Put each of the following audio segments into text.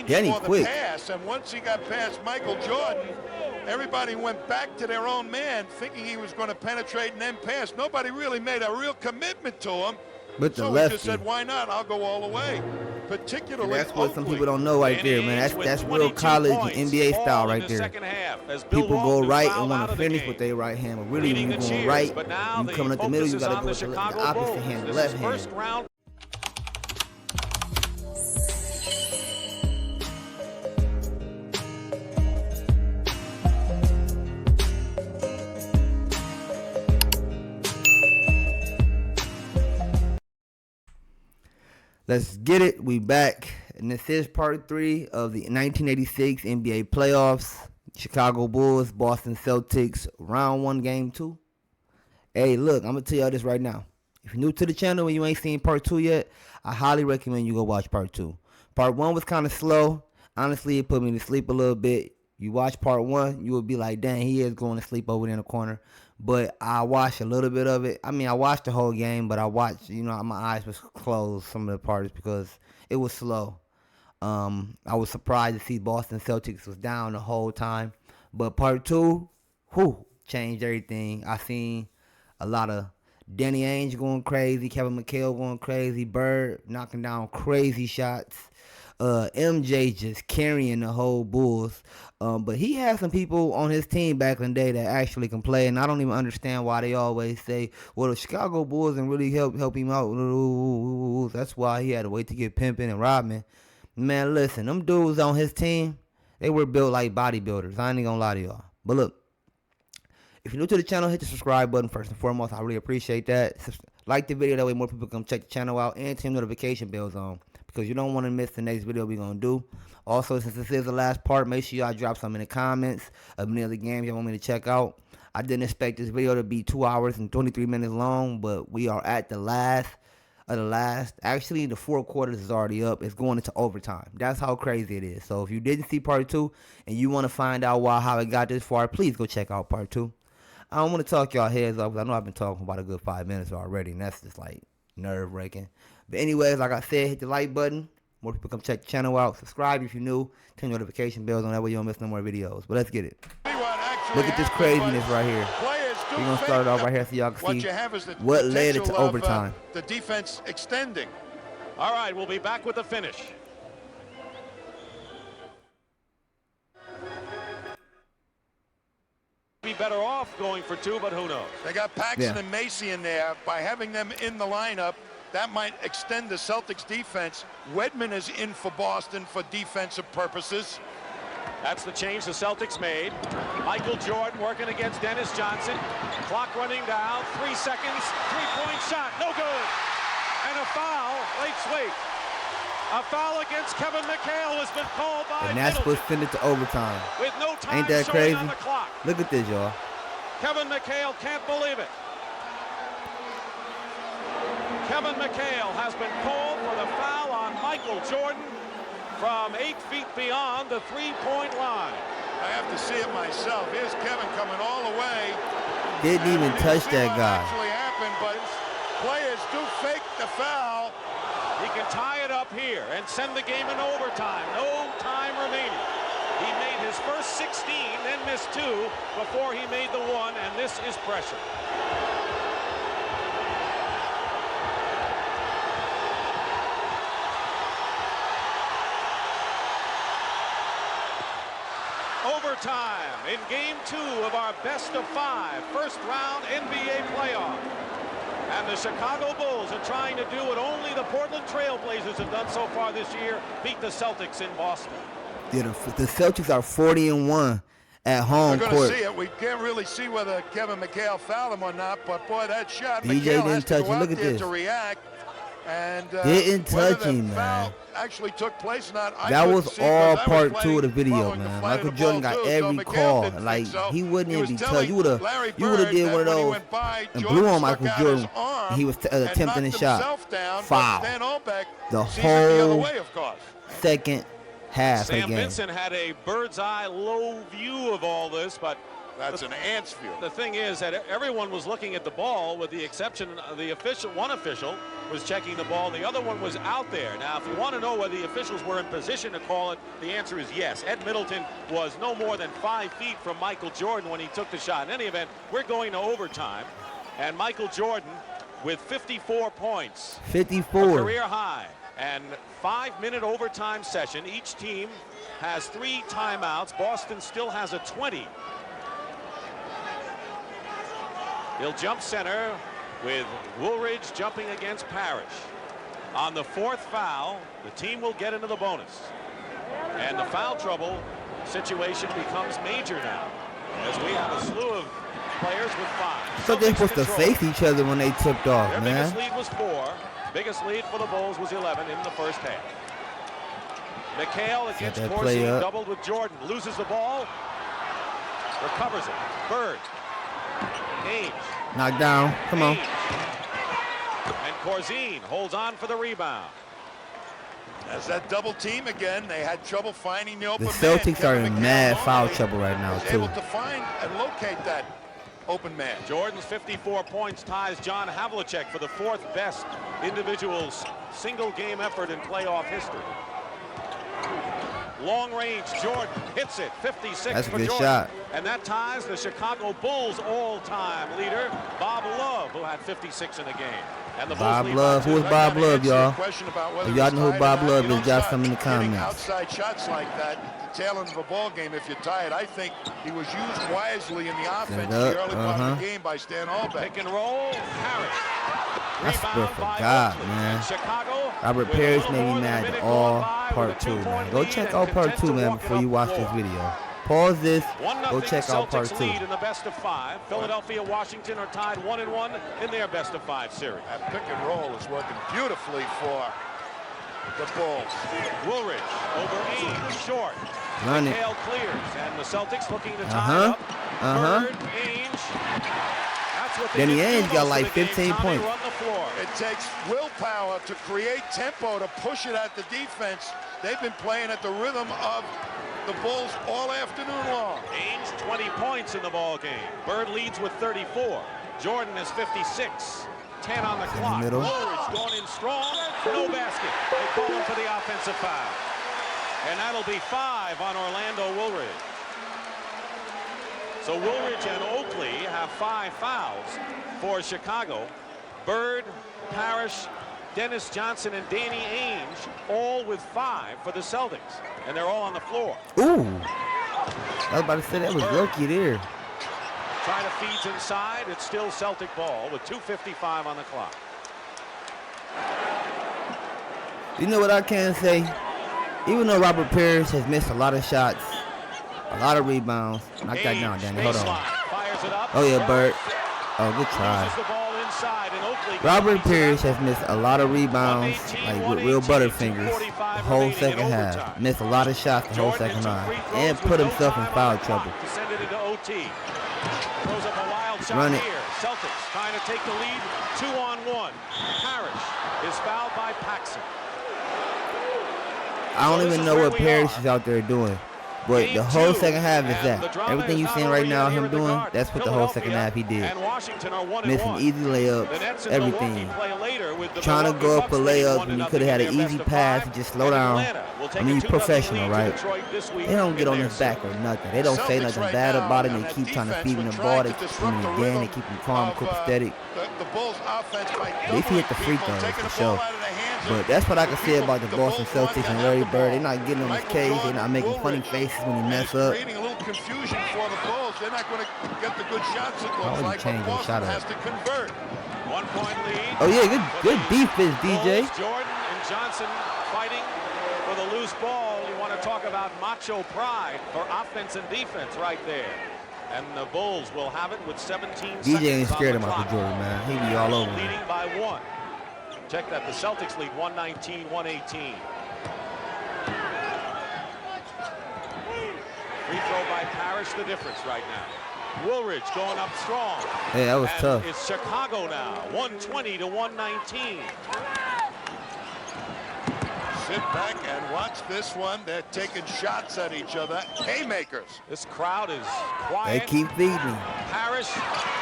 Denny for the quick. pass, and once he got past Michael Jordan, everybody went back to their own man, thinking he was going to penetrate and then pass. Nobody really made a real commitment to him. With the so lefty. he just said, why not? I'll go all the way. Particularly and that's what Oakley. some people don't know right there, man. That's real college and NBA style right there. People go right and want to finish with their right hand, but really when you're going right, you coming up the middle, you got to go with the opposite hand, the left hand. Let's get it. We back. And this is part 3 of the 1986 NBA playoffs. Chicago Bulls, Boston Celtics, round 1, game 2. Hey, look, I'm going to tell y'all this right now. If you're new to the channel and you ain't seen part 2 yet, I highly recommend you go watch part 2. Part 1 was kind of slow. Honestly, it put me to sleep a little bit. You watch part 1, you would be like, dang, he is going to sleep over there in the corner. But I watched a little bit of it. I mean, I watched the whole game, but I watched, my eyes was closed some of the parts because it was slow. I was surprised to see Boston Celtics was down the whole time. But part 2, changed everything. I seen a lot of Danny Ainge going crazy, Kevin McHale going crazy, Bird knocking down crazy shots. MJ just carrying the whole Bulls. But he had some people on his team back in the day that actually can play, and I don't even understand why they always say, well, the Chicago Bulls didn't really help him out. That's why he had to wait to get pimping and robbing. Man, listen, them dudes on his team, they were built like bodybuilders. I ain't gonna lie to y'all. But look, if you're new to the channel, hit the subscribe button first and foremost. I really appreciate that. Like the video, that way more people come check the channel out, and turn notification bells on, because you don't want to miss the next video we're going to do. Also, since this is the last part, make sure y'all drop some in the comments of any other games y'all want me to check out. I didn't expect this video to be 2 hours and 23 minutes long, but we are at the last of the last. Actually, the 4 quarters is already up. It's going into overtime. That's how crazy it is. So if you didn't see part 2 and you want to find out how it got this far, please go check out part 2. I don't want to talk y'all heads up, because I know I've been talking about a good 5 minutes already, and that's just like nerve-wracking. But anyways, like I said, hit the like button. More people come check the channel out. Subscribe if you're new. Turn notification bells on, that way you don't miss no more videos. But let's get it. Look at this craziness right here. We're going to start it off right here so y'all can see what led it to overtime. The defense extending. All right, we'll be back with the finish. Be better off going for 2, but who knows? They got Paxson and Macy in there. By having them in the lineup, that might extend the Celtics defense. Wedman is in for Boston for defensive purposes. That's the change the Celtics made. Michael Jordan working against Dennis Johnson. Clock running down. 3 seconds. 3-point shot. No good. And a foul. Late sweep. A foul against Kevin McHale has been called by And that's what sent it to overtime. With no time Ain't that crazy? on the clock. Look at this, y'all. Kevin McHale can't believe it. Kevin McHale has been called for the foul on Michael Jordan from 8 feet beyond the 3-point line. I have to see it myself. Here's Kevin coming all the way. Didn't even touch that guy. Actually happened, but players do fake the foul. He can tie it up here and send the game in overtime. No time remaining. He made his first 16, then missed 2 before he made the 1, and this is pressure. Overtime in game 2 of our best-of-5 first-round NBA playoff. And the Chicago Bulls are trying to do what only the Portland Trail Blazers have done so far this year, beat the Celtics in Boston. Yeah, the Celtics are 40-1 at home court. We're going to see it. We can't really see whether Kevin McHale fouled him or not, but boy, that shot, DJ didn't touch him. Look at this. To react. And didn't touch him, man. Actually took place. That was all part 2 of the video, man. Michael Jordan got every call. Like, he wouldn't even be touched. You would have did one of those and blew on Michael Jordan. And he was attempting a shot. Foul. The whole second half of the Sam game. Vincent had a bird's eye low view of all this, but that's an ant's view. The thing is that everyone was looking at the ball, with the exception of the one official. was checking the ball. The other one was out there. Now, if you want to know whether the officials were in position to call it, the answer is yes. Ed Middleton was no more than 5 feet from Michael Jordan when he took the shot. In any event, we're going to overtime. And Michael Jordan with 54 points. 54. A career high. And 5-minute overtime session. Each team has 3 timeouts. Boston still has a 20. He'll jump center with Woolridge jumping against Parrish. On the 4th foul, the team will get into the bonus. And the foul trouble situation becomes major now, as we have a slew of players with 5. So they're supposed to face each other when they tipped off, Their man. biggest lead was 4. Biggest lead for the Bulls was 11 in the first half. McHale against Corzine, doubled with Jordan. Loses the ball. Recovers it. Bird. Ainge. Knocked down. Come on. And Corzine holds on for the rebound. As that double team again, they had trouble finding the open The man. Celtics are in mad foul trouble right now, too. Able to find and locate that open man. Jordan's 54 points ties John Havlicek for the 4th best individual single game effort in playoff history. Long range, Jordan hits it, 56 That's a for good Jordan. shot. And that ties the Chicago Bulls all-time leader, Bob Love, who had 56 in the game. And the Bob Bulls Love, who is Bob Love, y'all? If y'all know who Bob Love is, drop some in the comments. Outside shots like that, the tail end of a ball game, if you're tired, I think he was used wisely in the offense the early part of the game by Stan Albeck. Pick and roll, Harris. I swear for God, man. Robert Parrish made me mad at all part 2, man. Go check out part 2, man, before you watch this video. Pause this. Go check out part 2. Lead in the best of 5. Philadelphia, Washington are tied 1-1 in their best of 5 series. That pick and roll is working beautifully for the Bulls. Woolridge over Ainge, short. Run it. McHale clears, and the Celtics looking to tie up. Bird, Ainge. Danny Ainge got like 15 points. It takes willpower to create tempo, to push it at the defense. They've been playing at the rhythm of the Bulls all afternoon long. Ainge 20 points in the ball game. Bird leads with 34. Jordan is 56. 10 on the clock. Woolridge going in strong. No basket. They call him for the offensive foul. And that'll be 5 on Orlando Woolridge. So Woolridge and Oakley have 5 fouls for Chicago. Bird, Parrish, Dennis Johnson, and Danny Ainge all with 5 for the Celtics. And they're all on the floor. Ooh. I was about to say that was lucky there. Trying to feed inside. It's still Celtic ball with 2:55 on the clock. You know what I can say? Even though Robert Parrish has missed a lot of shots, a lot of rebounds. Knock that down, Danny. Hold on. Oh, yeah, Bert. Oh, good try. Robert Parrish has missed a lot of rebounds, like with real butterfingers, the whole second half. Missed a lot of shots the whole second half. And put himself in foul trouble. Run it. Celtics trying to take the lead 2-on-1. Parrish is fouled by Paxson. I don't even know what Parrish is out there doing. But the whole second half is that. Everything you're seeing right now, him doing, that's what the whole second half he did. Missing easy layups, everything. Trying to go up for layups when you could have had an easy pass and just slow down. I mean, you're professional, right? They don't get on his back or nothing. They don't say nothing bad about him. They keep trying to feed him the ball. They keep him again. They keep him calm, copacetic. They hit the free throws for sure. But that's what I can say about the Boston Celtics and Larry Bird. They're not getting on his case. They're not making funny faces when he mess up. Creating a little confusion for the Bulls. They're not going to get the good shots it looks like, but Boston has to convert. 1 point lead. Oh yeah, good defense, DJ. Jordan and Johnson fighting for the loose ball. You want to talk about macho pride for offense and defense right there. And the Bulls will have it with 17 seconds. DJ ain't scared of Michael Jordan, man. He be all over him. Leading by 1. Check that. The Celtics lead 119-118. Free throw by Parrish, the difference right now. Woolridge going up strong. Yeah, that was tough. It's Chicago now, 120-119. Sit back and watch this one. They're taking shots at each other. Haymakers. This crowd is quiet. They keep feeding him. Parrish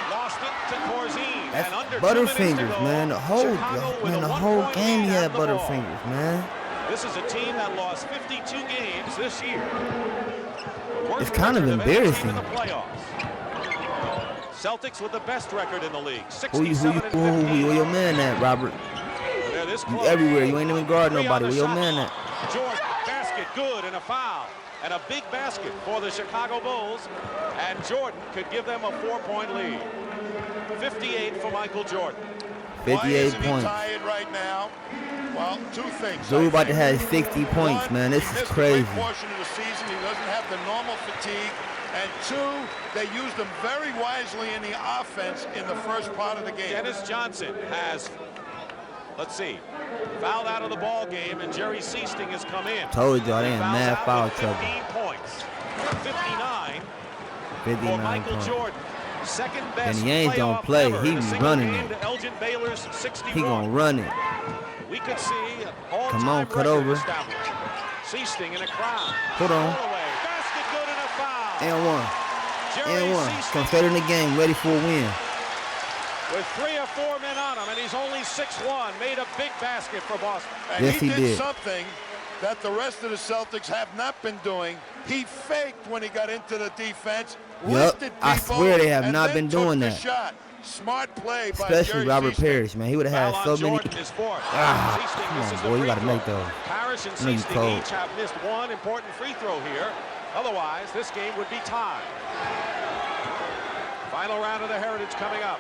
lost it to Corzine. That's and under Butterfingers, man. The whole game he had ball. Butterfingers, man. This is a team that lost 52 games this year. It's kind of embarrassing. In the playoffs. Celtics with the best record in the league. Who your man at, Robert? You everywhere. You ain't even guard nobody. Where your man at? Jordan, basket, good, and a foul. And a big basket for the Chicago Bulls. And Jordan could give them a 4-point lead. 58 for Michael Jordan. 58 points. Tied right now? Well, two things. Dude about to have 60 points, man. This is crazy. Portion of the season, he doesn't have the normal fatigue. And two, they used him very wisely in the offense in the first part of the game. Dennis Johnson has, let's see, fouled out of the ball game, and Jerry Seasting has come in. Told y'all they in mad foul trouble. 15 points. 59 for Michael points. Jordan. Second best. And he ain't gonna play. He running it. Elgin Baylor's 61. He gonna run it. We could see all come on, cut over. Seasting in a crowd. Hold on. Basket good and a foul. And one. Jerry And one. Seasting, Come straight in the game, ready for a win. with 3 or 4 men on him, and he's only 6'1", made a big basket for Boston. And yes, he did something that the rest of the Celtics have not been doing. He faked when he got into the defense. Yep, I swear they have not been doing that. Shot. Smart play by especially Robert Parrish, man. He would have had so many. Come on, boy, you got to make those. Parrish and Seasting each have missed one important free throw here. Otherwise, this game would be tied. Final round of the Heritage coming up.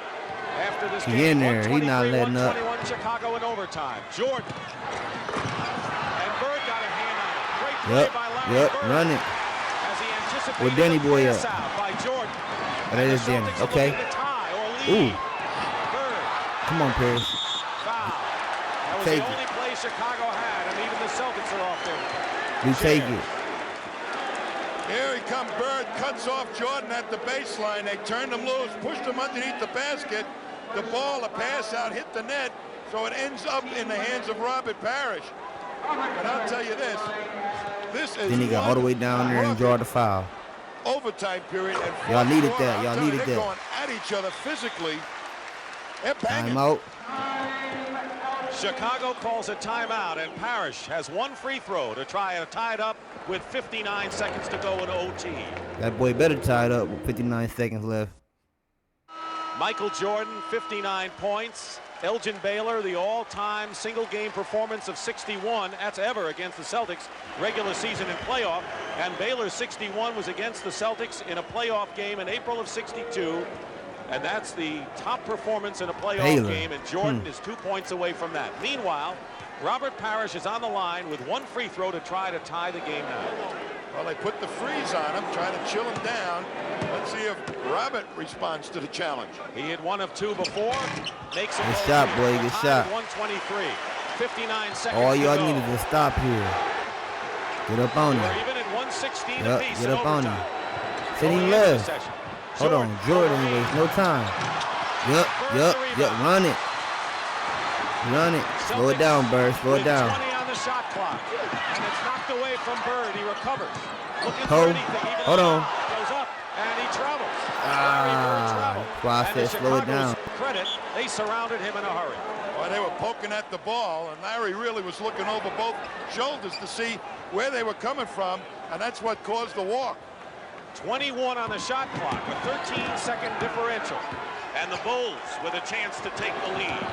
After this game, he in there. He's not letting up. 121 Chicago in overtime. Jordan. And Bird got a hand on it. Great play by Larry Bird. Run it. As he anticipated with Danny Boy up. By Jordan. Oh, that is Danny. Okay. Ooh. Bird. Come on, Parrish. Foul. That was take the only play Chicago had, and even the Celtics are off there. We take it. Here he comes. Bird cuts off Jordan at the baseline. They turned him loose, pushed him underneath the basket. The ball, a pass out, hit the net, so it ends up in the hands of Robert Parrish. And I'll tell you this is then he got all the way down there and draw the foul. Overtime period. Y'all needed that. Y'all needed they're that. Going at each other physically. They're banging. Timeout. Chicago calls a timeout, and Parrish has one free throw to try to tie it up with 59 seconds to go in OT. That boy better tie it up with 59 seconds left. Michael Jordan, 59 points. Elgin Baylor, the all-time single-game performance of 61. That's ever against the Celtics, regular season and playoff. And Baylor's 61 was against the Celtics in a playoff game in April of 62. And that's the top performance in a playoff game, and Jordan is 2 points away from that. Meanwhile, Robert Parrish is on the line with one free throw to try to tie the game now. Well, they put the freeze on him, trying to chill him down. Let's see if Robert responds to the challenge. He hit 1 of 2 before. Makes it good shot, boy. Good shot. 123. 59 seconds. All y'all needed to stop here. Get up on him. We're even at 116 yep, apiece. Get up on him. Sitting left. Hold on, Jordan ain't waste no time. Yep. Run it. Run it. Slow it down, Bird. Slow it down. 20 on the shot clock. And it's knocked away from Bird. He recovers. Looking for anything. Even hold on. Goes up and he travels. Process. Slow it down. Credit, they surrounded him in a hurry. Well, they were poking at the ball, and Larry really was looking over both shoulders to see where they were coming from, and that's what caused the walk. 21 on the shot clock, a 13-second differential. And the Bulls with a chance to take the lead.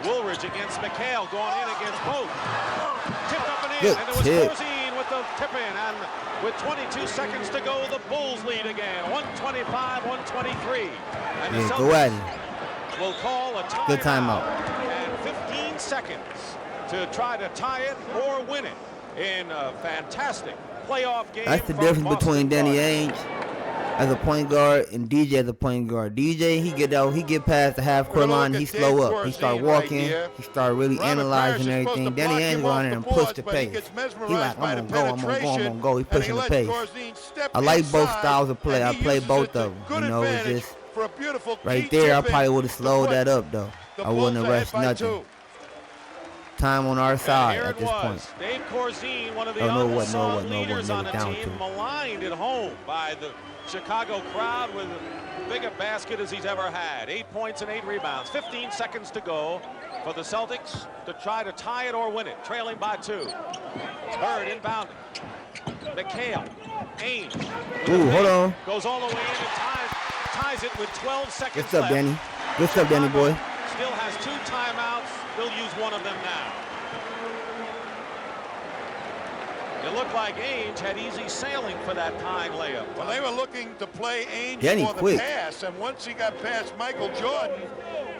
Woolridge against McHale, going in against both. Tipped up and in, good and it was Corzine with the tip in. And with 22 seconds to go, the Bulls lead again, 125-123. And the Celtics will call a timeout. Good timeout. And 15 seconds to try to tie it or win it in a fantastic playoff game. That's the difference between Danny Ainge as a point guard and DJ as a point guard. DJ, he get past the half-court line, he slow up. He start walking, he start really analyzing everything. Danny Ainge go on there and push the pace. He like, I'm gonna go. He pushing the pace. I like both styles of play. I play both of them. You know, it's just right there. I probably would have slowed that up though. I wouldn't have rushed nothing. Time on our And side here at it this was. point. Dave Corzine, one of the Oh, no, it wasn't, no, it unsung wasn't, no, it leaders wasn't. on They the were down team, two. maligned at home by the Chicago crowd with as big a basket as he's ever had. 8 points and 8 rebounds. 15 seconds to go for the Celtics to try to tie it or win it, trailing by 2. Bird inbounding. McHale, Ainge. Ooh, hold on. Goes all the way in and ties it with 12 seconds Good stuff, left. Danny. Good stuff, Danny boy. Still has 2 timeouts. They'll use one of them now. It looked like Ainge had easy sailing for that tying layup. Well, they were looking to play Ainge Danny for the quick. pass, and once he got past Michael Jordan,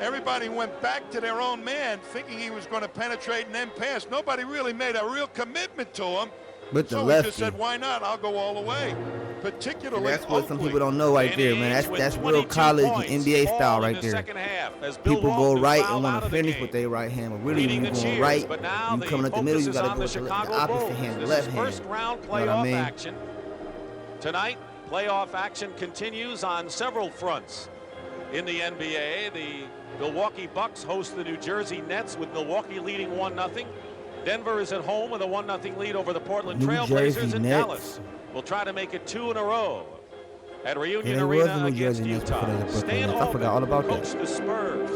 everybody went back to their own man, thinking he was going to penetrate and then pass. Nobody really made a real commitment to him. With the So he lefty. just said, why not? I'll go all the way. Particularly That's what some Oakley. people don't know right there, man. That's real college and NBA style right there. People go right and want to finish with their right hand, but really when you're going right, you coming up the middle, you got to go with the opposite hand, the left hand. First round playoff action. Tonight, playoff action continues on several fronts. In the NBA, the Milwaukee Bucks host the New Jersey Nets with Milwaukee leading 1-0. Denver is at home with a 1-0 lead over the Portland Trailblazers, and Dallas will try to make it 2 in a row at Reunion Arena against Utah. Stan Alvin coached the Spurs,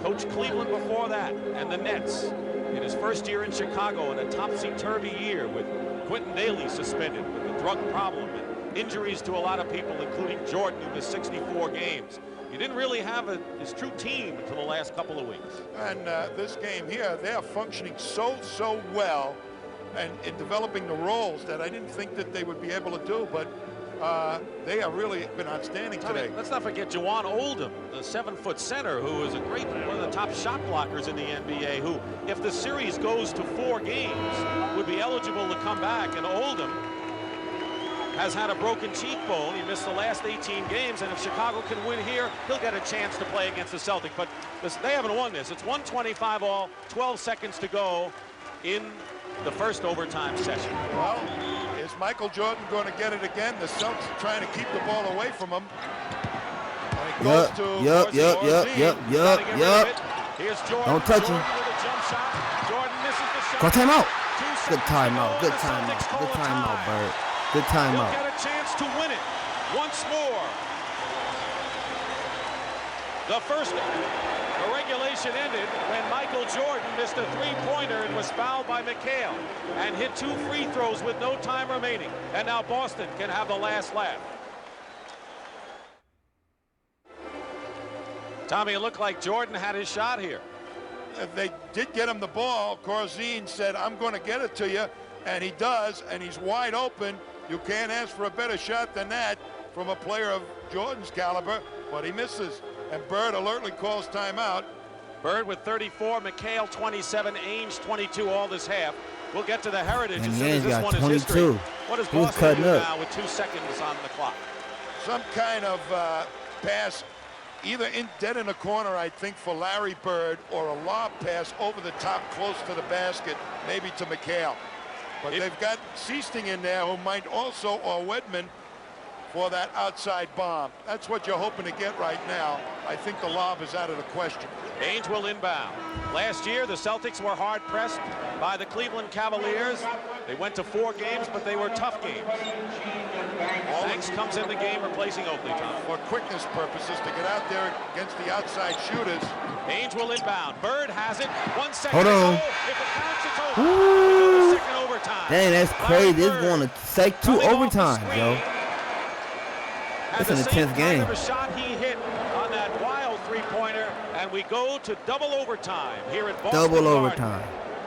coached Cleveland before that, and the Nets in his first year in Chicago in a topsy-turvy year with Quentin Daly suspended with a drug problem and injuries to a lot of people, including Jordan, who missed 64 games. He didn't really have his true team until the last couple of weeks. And this game here, they're functioning so well and in developing the roles that I didn't think that they would be able to do, but they have really been outstanding today. Let's not forget Juwan Oldham, the 7-foot center, who is one of the top shot blockers in the NBA, who, if the series goes to 4 games, would be eligible to come back. And Oldham has had a broken cheekbone. He missed the last 18 games, and if Chicago can win here, he'll get a chance to play against the Celtics. But they haven't won this. It's 125 all, 12 seconds to go in the first overtime session. Well, is Michael Jordan going to get it again? The Celtics are trying to keep the ball away from him. And it goes to Here's Jordan. Don't touch him. With a jump shot. Jordan misses the shot. Go timeout. 2 Good seconds timeout. to go. Good The timeout. Celtics call Good a timeout, tie. Bird. Good He'll timeout. get a chance to win it once more. The first regulation ended when Michael Jordan missed a 3-pointer and was fouled by McHale and hit 2 free throws with no time remaining. And now Boston can have the last laugh. Tommy, it looked like Jordan had his shot here. They did get him the ball. Corzine said, I'm going to get it to you. And he does, and he's wide open. You can't ask for a better shot than that from a player of Jordan's caliber, but he misses. And Bird alertly calls timeout. Bird with 34, McHale 27, Ainge 22 all this half. We'll get to the heritage as soon as this one is history. What does Boston do now with 2 seconds on the clock? Some kind of pass, either dead in the corner, I think, for Larry Bird, or a lob pass over the top close to the basket, maybe to McHale. But they've got Seasting in there, who might also, or Wedman, for that outside bomb. That's what you're hoping to get right now. I think the lob is out of the question. Ainge will inbound. Last year, the Celtics were hard-pressed by the Cleveland Cavaliers. They went to 4 games, but they were tough games. Banks comes in the game replacing Oakley, Tom. For quickness purposes, to get out there against the outside shooters. Ainge will inbound. Bird has it. 1 second Hold on. to go. If it counts, it's over. Second overtime. Dang, that's crazy. It's going to 2 overtimes, yo. It's an intense game. The shot he hit on that wild 3-pointer, and we go to double overtime here at Boston Double Garden. overtime.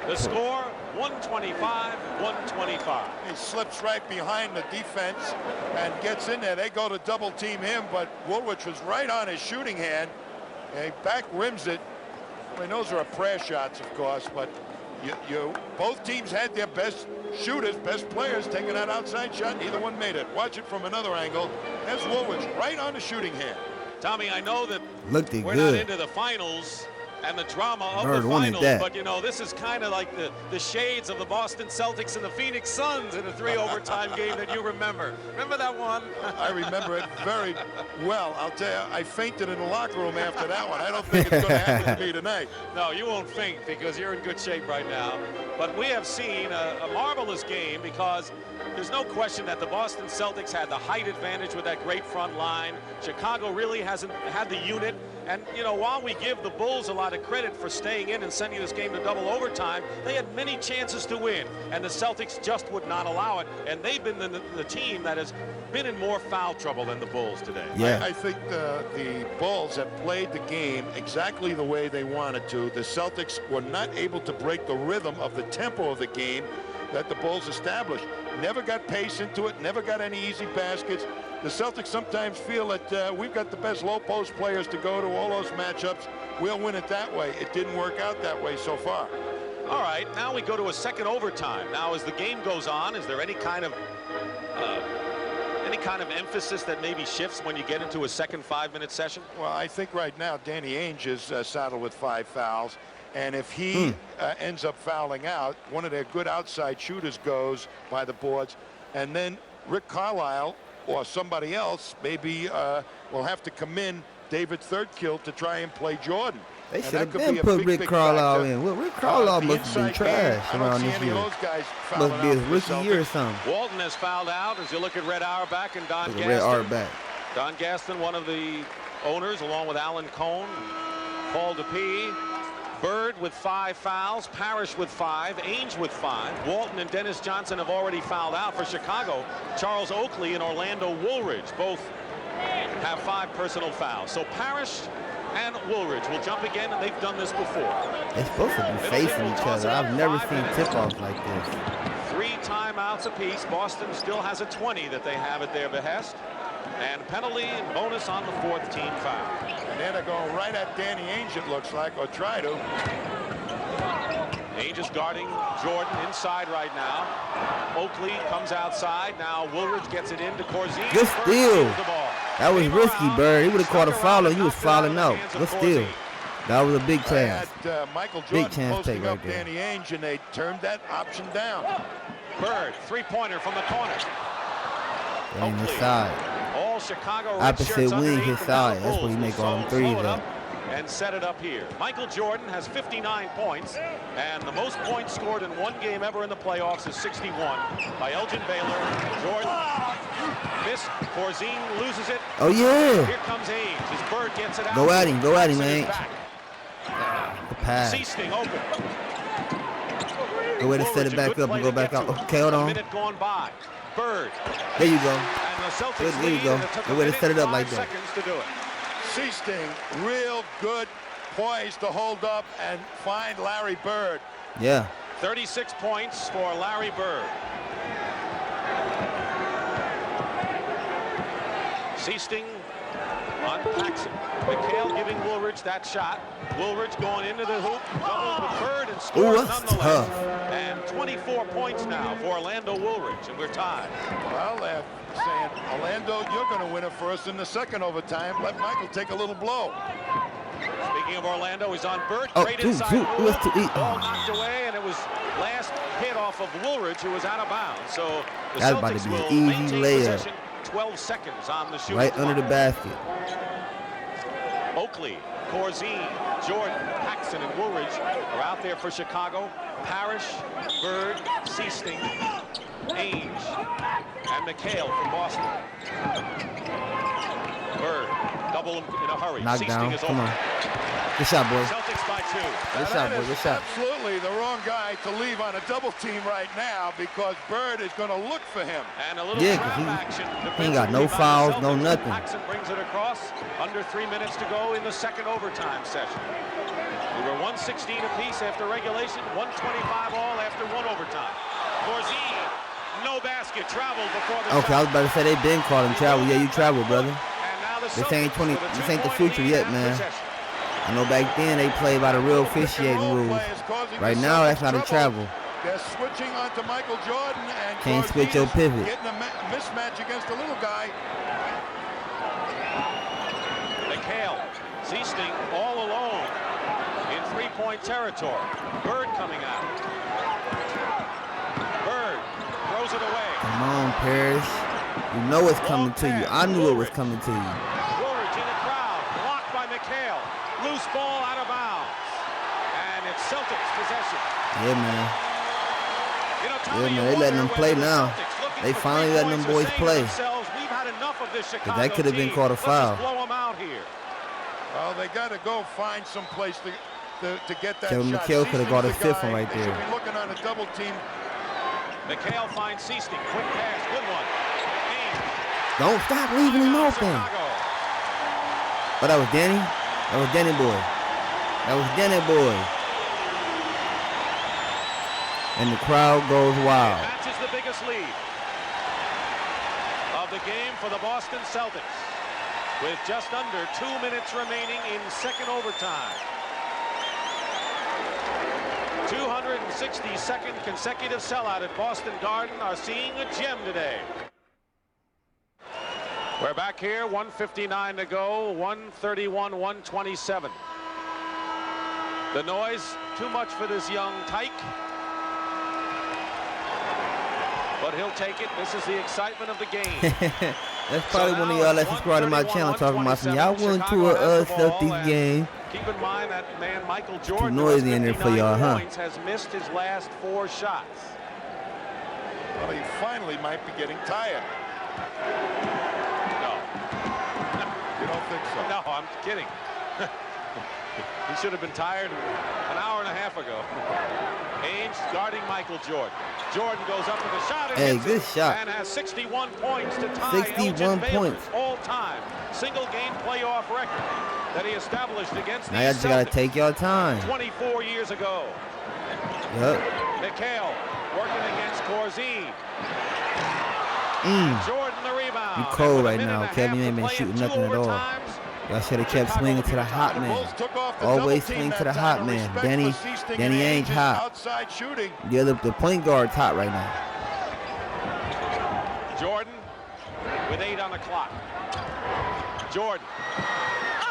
The score, 125-125. He slips right behind the defense and gets in there. They go to double team him, but Woolwich was right on his shooting hand. And he back rims it. I mean, those are prayer shots, of course, but both teams had their best shooters, best players taking that outside shot. Neither one made it. Watch it from another angle. There's Woolwich right on the shooting hand. Tommy, I know that Looked we're good. not into the finals and the drama of Bird the wanted finals. that. But, you know, this is kind of like the shades of the Boston Celtics and the Phoenix Suns in a 3-overtime game that you remember. Remember that one? I remember it very well. I'll tell you, I fainted in the locker room after that one. I don't think it's going to happen to me tonight. No, you won't faint because you're in good shape right now. But we have seen a marvelous game because there's no question that the Boston Celtics had the height advantage with that great front line. Chicago really hasn't had the unit. And, you know, while we give the Bulls a lot of credit for staying in and sending this game to double overtime, they had many chances to win, and the Celtics just would not allow it. And they've been the team that has been in more foul trouble than the Bulls today. Yeah. I think the Bulls have played the game exactly the way they wanted to. The Celtics were not able to break the rhythm of the tempo of the game that the Bulls established. Never got pace into it, never got any easy baskets. The Celtics sometimes feel that we've got the best low post players to go to all those matchups. We'll win it that way. It didn't work out that way so far. All right, now we go to a second overtime. Now, as the game goes on, is there any kind of emphasis that maybe shifts when you get into a second 5-minute session? Well, I think right now Danny Ainge is saddled with 5 fouls. And if he ends up fouling out, one of their good outside shooters goes by the boards. And then Rick Carlisle or somebody else maybe will have to come in, David Third-Kill, to try and play Jordan. They And should that have could been be a put big, Rick big Carlisle factor. in. Well, Rick Carlisle The must have been inside game, trash I don't around see this any year. of those guys fouling Must be his out for the rookie year or Celtics. something. Walton has fouled out as you look at Red Auerbach and Don Look at Red Gaston. Auerbach. Don Gaston, one of the owners, along with Alan Cohn, Paul DeP, Bird with 5 fouls, Parrish with 5, Ainge with 5. Walton and Dennis Johnson have already fouled out for Chicago. Charles Oakley and Orlando Woolridge both have 5 personal fouls. So Parrish and Woolridge will jump again, and they've done this before. They're supposed to be facing each other. I've never seen tip-offs like this. 3 timeouts apiece. Boston still has a 20 that they have at their behest. And penalty and bonus on the 4th team foul. And they're going right at Danny Ainge, it looks like, or try to. Ainge is guarding Jordan inside right now. Oakley comes outside. Now Woolridge gets it into Corzine. Good steal. The ball. That was Came risky, around, Bird. He would have caught a stuck foul around and he was knocked it out of fouling the out. hands of Good steal. Corzine. That was a big They chance. had Michael Big Jordan chance posting take up right there. Danny Ainge, and they turned that option down. Bird, 3-pointer from the corner. And his Oakley. side. All Chicago red Opposite shirts wing, underneath, his and now the side. That's where he Bulls make all them will threes slow it at. up and set it up here. Michael Jordan has 59 points, and the most points scored in one game ever in the playoffs is 61 by Elgin Baylor. Jordan missed. Corzine loses it. Oh, yeah. Here comes Ainge as Bird gets it out. Go at him, Jackson man. is back. The pass. Seasting open. Good way to set it back up and go back out. Okay, hold A on. minute gone by. Bird. There you go. And the Celtics There you lead, go. and it took Good a way to minute set it up and like 5 that. seconds to do it. Seasting, real good poise to hold up and find Larry Bird. Yeah. 36 points for Larry Bird. Seasting on Paxson. McHale giving Woolridge that shot. Woolridge going into the hoop, doubles with Bird and scores Ooh, that's nonetheless. tough. And 24 points now for Orlando Woolridge, and we're tied. Well, they're saying, Orlando, you're going to win it for us in the second overtime. Let Michael take a little blow. Speaking of Orlando, he's on Bird. Oh, Great two, inside two. move. What's to eat? Ball knocked away, and it was last hit off of Woolridge, who was out of bounds. So the That's about to Celtics be an will easy maintain layup. possession. 12 seconds on the shooting Right clock. under the basket. Oakley, Corzine, Jordan, Paxson, and Woolridge are out there for Chicago. Parrish, Bird, Seasting, Ainge, and McHale from Boston. Bird, double him in a hurry. Knock Seasting down. is Come open. on. Good shot, boy. Celtics by 2. Good shot, boy. Good shot. Absolutely the wrong guy to leave on a double team right now because Bird is going to look for him. And a little Yeah, trap 'cause action. he ain't got no fouls, no Celtics. nothing. Paxson brings it across. Under 3 minutes to go in the second overtime session. We were 116 apiece after regulation, 125 all after 1 overtime. Corzine, no basket, traveled before the Okay, I was about to say they been calling travel. Yeah, you travel, brother. And now the This ain't Celtics 20 with a this ain't the 2-point future lead yet, and man. possession. I know back then they played by the real officiating rules. Right now, that's not a travel. They're switching onto Michael Jordan and Can't switch Corzine your is pivot. Getting a mismatch against a little guy. McHale, Seasting all alone. in three-point territory. Bird coming out. Bird throws it away. Come on, Parrish. You know it's coming to you. I knew it was coming to you. Woolridge in the crowd. Blocked by McHale. Loose ball out of bounds. And it's Celtics possession. Yeah, man. You know, Yeah, man. They letting them play now. They finally letting them boys play. We've had enough of this Chicago But that could have been called a foul. Let's just blow them out here. Well, they got to go find some place to get that Kevin shot. McHale could have got a Seaston's the fifth one guy. right They there. should be looking on a double team. McHale finds Seaston. Quick pass. Good one. Ames. Don't stop leaving him open. Chicago. Oh, that was Danny? That was Danny boy. That was Danny boy. And the crowd goes wild. Matches the biggest lead of the game for the Boston Celtics with just under 2 minutes remaining in second overtime. 262nd consecutive sellout at Boston Garden are seeing a gem today. We're back here, 1:59 to go, 131-127. The noise, too much for this young tyke. But he'll take it. This is the excitement of the game. That's probably one of y'all that subscribe to my channel talking about some y'all went to a Celtics game. Keep in mind that man Michael Too Jordan, noisy in there for y'all, huh? points, has missed his last 4 shots. Well, he finally might be getting tired. No. You don't think so? No, I'm kidding. He should have been tired an hour and a half ago. Ames guarding Michael Jordan. Jordan goes up with a shot and hits good it, shot. and has 61 points to tie 61 Elgin Baylor's points. all-time single-game playoff record that he established against Now y'all the just gotta Celtics take your time. 24 years ago. Yup. McHale working against Corzine. Jordan the rebound. You cold And with a right minute now, and a Kevin. half You ain't to been play in shooting 2 nothing at all. overtimes, Y'all should have kept swinging to the hot man. Bulls took off the Always double team swing to that the time. hot man. Respect Danny for Seaston Danny and ain't Ages hot. outside shooting. Yeah, the point guard's hot right now. Jordan with 8 on the clock. Jordan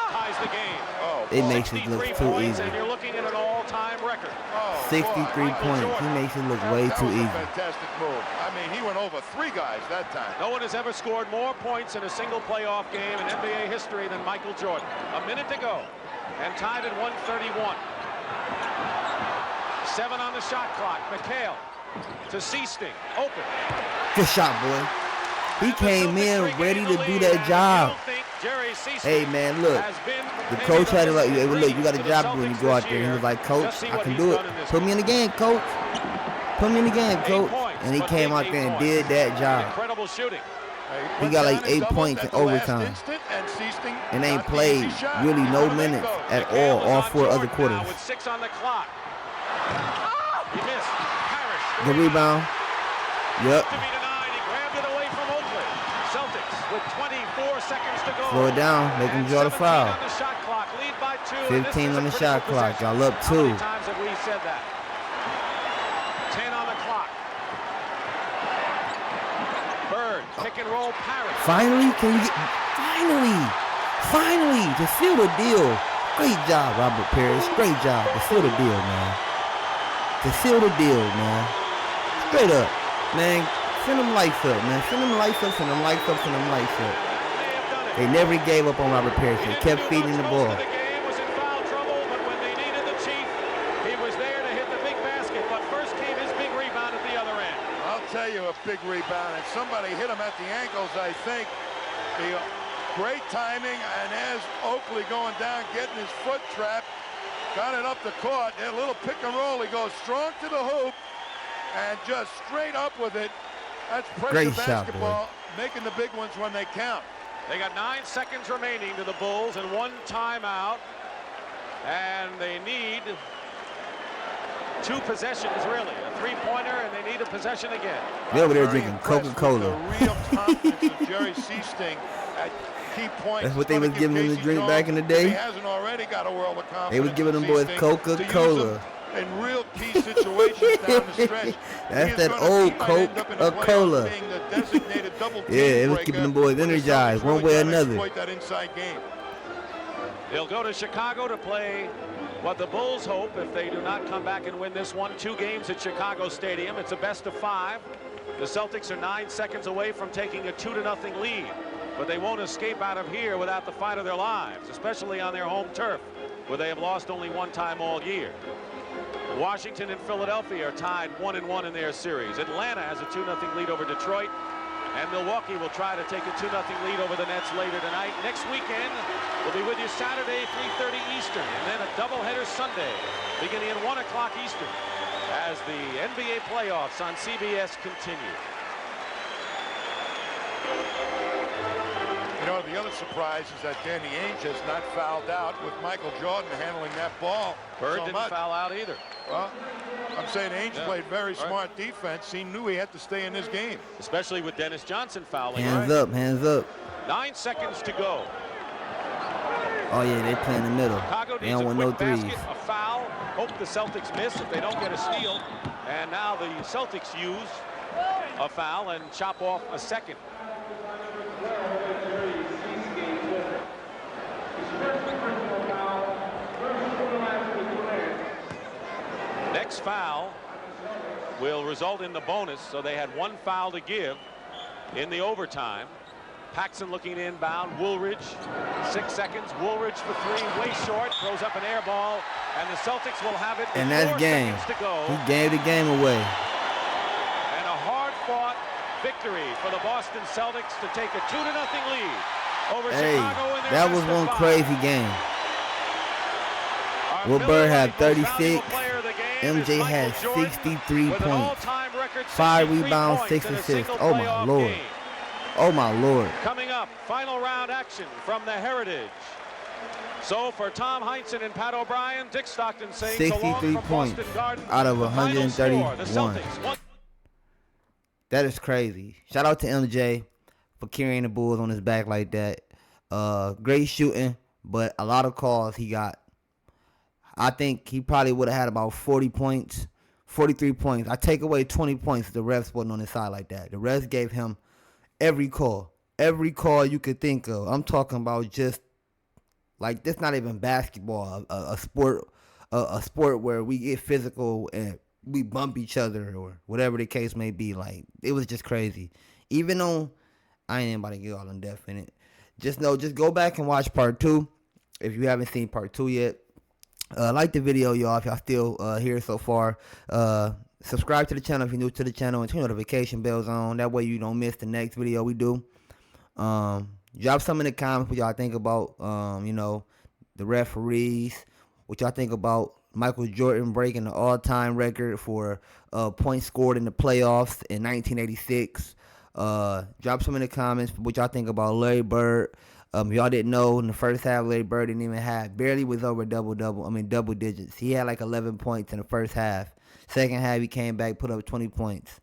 ties the game. Oh, It makes it 63 look too points, easy. and you're looking at an all-time record. 63 points. He makes it look way that too was a easy. fantastic move. I mean, he went over 3 guys that time. No one has ever scored more points in a single playoff game in NBA history than Michael Jordan. A minute to go, and tied at 131. 7 on the shot clock. McHale to Seaston, open. Good shot, boy. He came in ready to do that job. Hey, man, look. The coach had it like, hey, look, you got a job to do when you go out there. He was like, Coach, I can do it. Put me in the game, Coach. Put me in the game, Coach. And he came out there and did that job. Incredible shooting. He got like 8 points in overtime. And ain't played really no minutes at all 4 other quarters. With 6 on the clock. He missed. Parrish. The rebound. Yep. To be denied. He grabbed it away from Oakland. Celtics with 24 seconds to go. Slow it down. Make him draw the foul. 17 on the shot clock. Lead by 2. 15 on the shot clock. Y'all up 2. How many times have we said that? 10 on the clock. Bird, pick and roll, Parrish. Finally, can you get... Finally, to seal the deal. Great job, Robert Parrish. Great job to seal the deal, man. To seal the deal, man. Straight up, man. Send them lights up, man. Send them lights up, send them lights up, send them lights up. They never gave up on Robert Parrish. They kept feeding the ball. The game was in foul trouble, but when they needed the chief, he was there to hit the big basket. But first came his big rebound at the other end. I'll tell you, a big rebound, and somebody hit him at the ankles, I think. The great timing, and as Oakley going down, getting his foot trapped, got it up the court. A little pick and roll. He goes strong to the hoop and just straight up with it. That's pressure Great shot, basketball, making the big ones when they count. They got 9 seconds remaining to the Bulls and 1 timeout. And they need 2 possessions, really. A 3-pointer, and they need a possession again. They over there Very drinking impressed Coca-Cola. with the real confidence of Jerry Seaston at key points. That's what they was It's giving gonna him give to drink Casey back in the Jones, if day. He hasn't already got a world of confidence. They was giving them in boys Seaston Coca-Cola. to use them in real key situations down the stretch. That's He is that gonna- old he might end up in the Coca-Cola. playoffs being the designated double team Yeah, it was breaker keeping them boys when the energized Celtics one really way or try to another. exploit that inside game. They'll go to Chicago to play What the Bulls hope, if they do not come back and win this one, 2 games at Chicago Stadium. It's a best of 5. The Celtics are 9 seconds away from taking a 2-0 lead. But they won't escape out of here without the fight of their lives, especially on their home turf, where they have lost only 1 time all year. Washington and Philadelphia are tied 1-1 in their series. Atlanta has a 2-0 lead over Detroit. And Milwaukee will try to take a 2-0 lead over the Nets later tonight. Next weekend, we'll be with you Saturday, 3:30 Eastern, and then a doubleheader Sunday, beginning at 1 o'clock Eastern, as the NBA playoffs on CBS continue. You know, the other surprise is that Danny Ainge has not fouled out with Michael Jordan handling that ball. Bird so didn't much. Foul out either. Well, I'm saying Ainge played very smart defense. He knew he had to stay in this game. Especially with Dennis Johnson fouling. Hands up, hands up. 9 seconds to go. Oh, yeah, they play in the middle. Chicago They needs don't a want no quick threes. basket, a foul. Hope the Celtics miss if they don't get a steal. And now the Celtics use a foul and chop off a second. Next foul will result in the bonus, so they had 1 foul to give in the overtime. Paxson looking inbound. Woolridge, 6 seconds. Woolridge for 3, way short. Throws up an air ball, and the Celtics will have it. And with that's 4 game. seconds to go. He gave the game away. And a hard-fought victory for the Boston Celtics to take a 2-0 lead over Hey, Chicago in their that was best of one 5. crazy game. Our Will Miller Bird had Lite most 36. valuable player of the game is MJ Michael had Jordan 63 with an points. all-time record 5 63 rebounds, points 6 in a assists. single Oh, my playoff Lord. game. Oh, my Lord. Coming up, final round action from the Heritage. So for Tom Heinsohn and Pat O'Brien, Dick Stockton saying so long 63 from points Boston Garden. out of The final score, 131. the Celtics won. That is crazy. Shout out to MJ for carrying the Bulls on his back like that. Great shooting, but a lot of calls he got. I think he probably would have had about 40 points, 43 points. I take away 20 points if the refs wasn't on his side like that. The refs gave him every call you could think of. I'm talking about just like this. Not even basketball, a sport where we get physical and we bump each other or whatever the case may be. Like, it was just crazy. Even though I ain't anybody get all in depth in it, just go back and watch part 2 if you haven't seen part 2 yet. Like the video, y'all, if y'all still here so far. Subscribe to the channel if you're new to the channel, and turn notification bells on. That way you don't miss the next video we do. Drop some in the comments what y'all think about, the referees, what y'all think about Michael Jordan breaking the all-time record for points scored in the playoffs in 1986. Drop some in the comments what y'all think about Larry Bird. Y'all didn't know, in the first half, Larry Bird didn't even barely was over double digits. He had like 11 points in the first half. Second half, he came back, put up 20 points.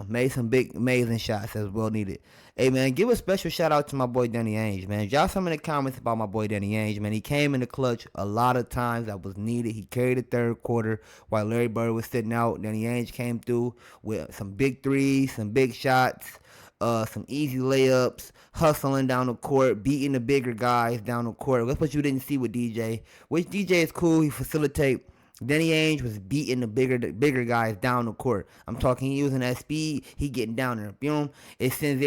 Made some big, amazing shots as well needed. Hey, man, give a special shout out to my boy Danny Ainge, man. Drop some in the comments about my boy Danny Ainge, man. He came in the clutch a lot of times that was needed. He carried the third quarter while Larry Bird was sitting out. Danny Ainge came through with some big threes, some big shots, some easy layups, hustling down the court, beating the bigger guys down the court. That's what you didn't see with DJ. Which DJ is cool. He facilitate. Danny Ainge was beating the bigger guys down the court. I'm talking, he using that speed. He getting down there. You know, it sends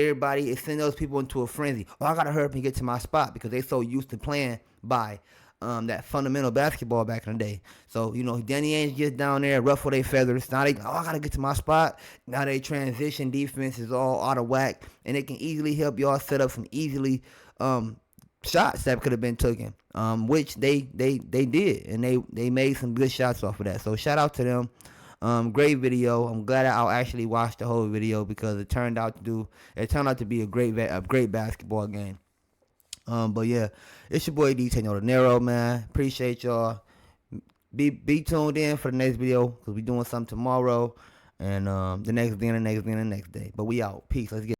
those people into a frenzy. Oh, I gotta hurry up and get to my spot because they so used to playing by that fundamental basketball back in the day. So, Danny Ainge gets down there, ruffle their feathers. Now I gotta get to my spot. Now they transition defense is all out of whack, and it can easily help y'all set up some easily shots that could have been taken, which they did, and they made some good shots off of that. So shout out to them. Great video. I'm glad I'll actually watch the whole video because it turned out to be a great basketball game. But yeah, it's your boy DtaeNoDinero, man. Appreciate y'all. Be tuned in for the next video because we doing something tomorrow, and the next day, and the next day, and the next day. But we out. Peace. Let's get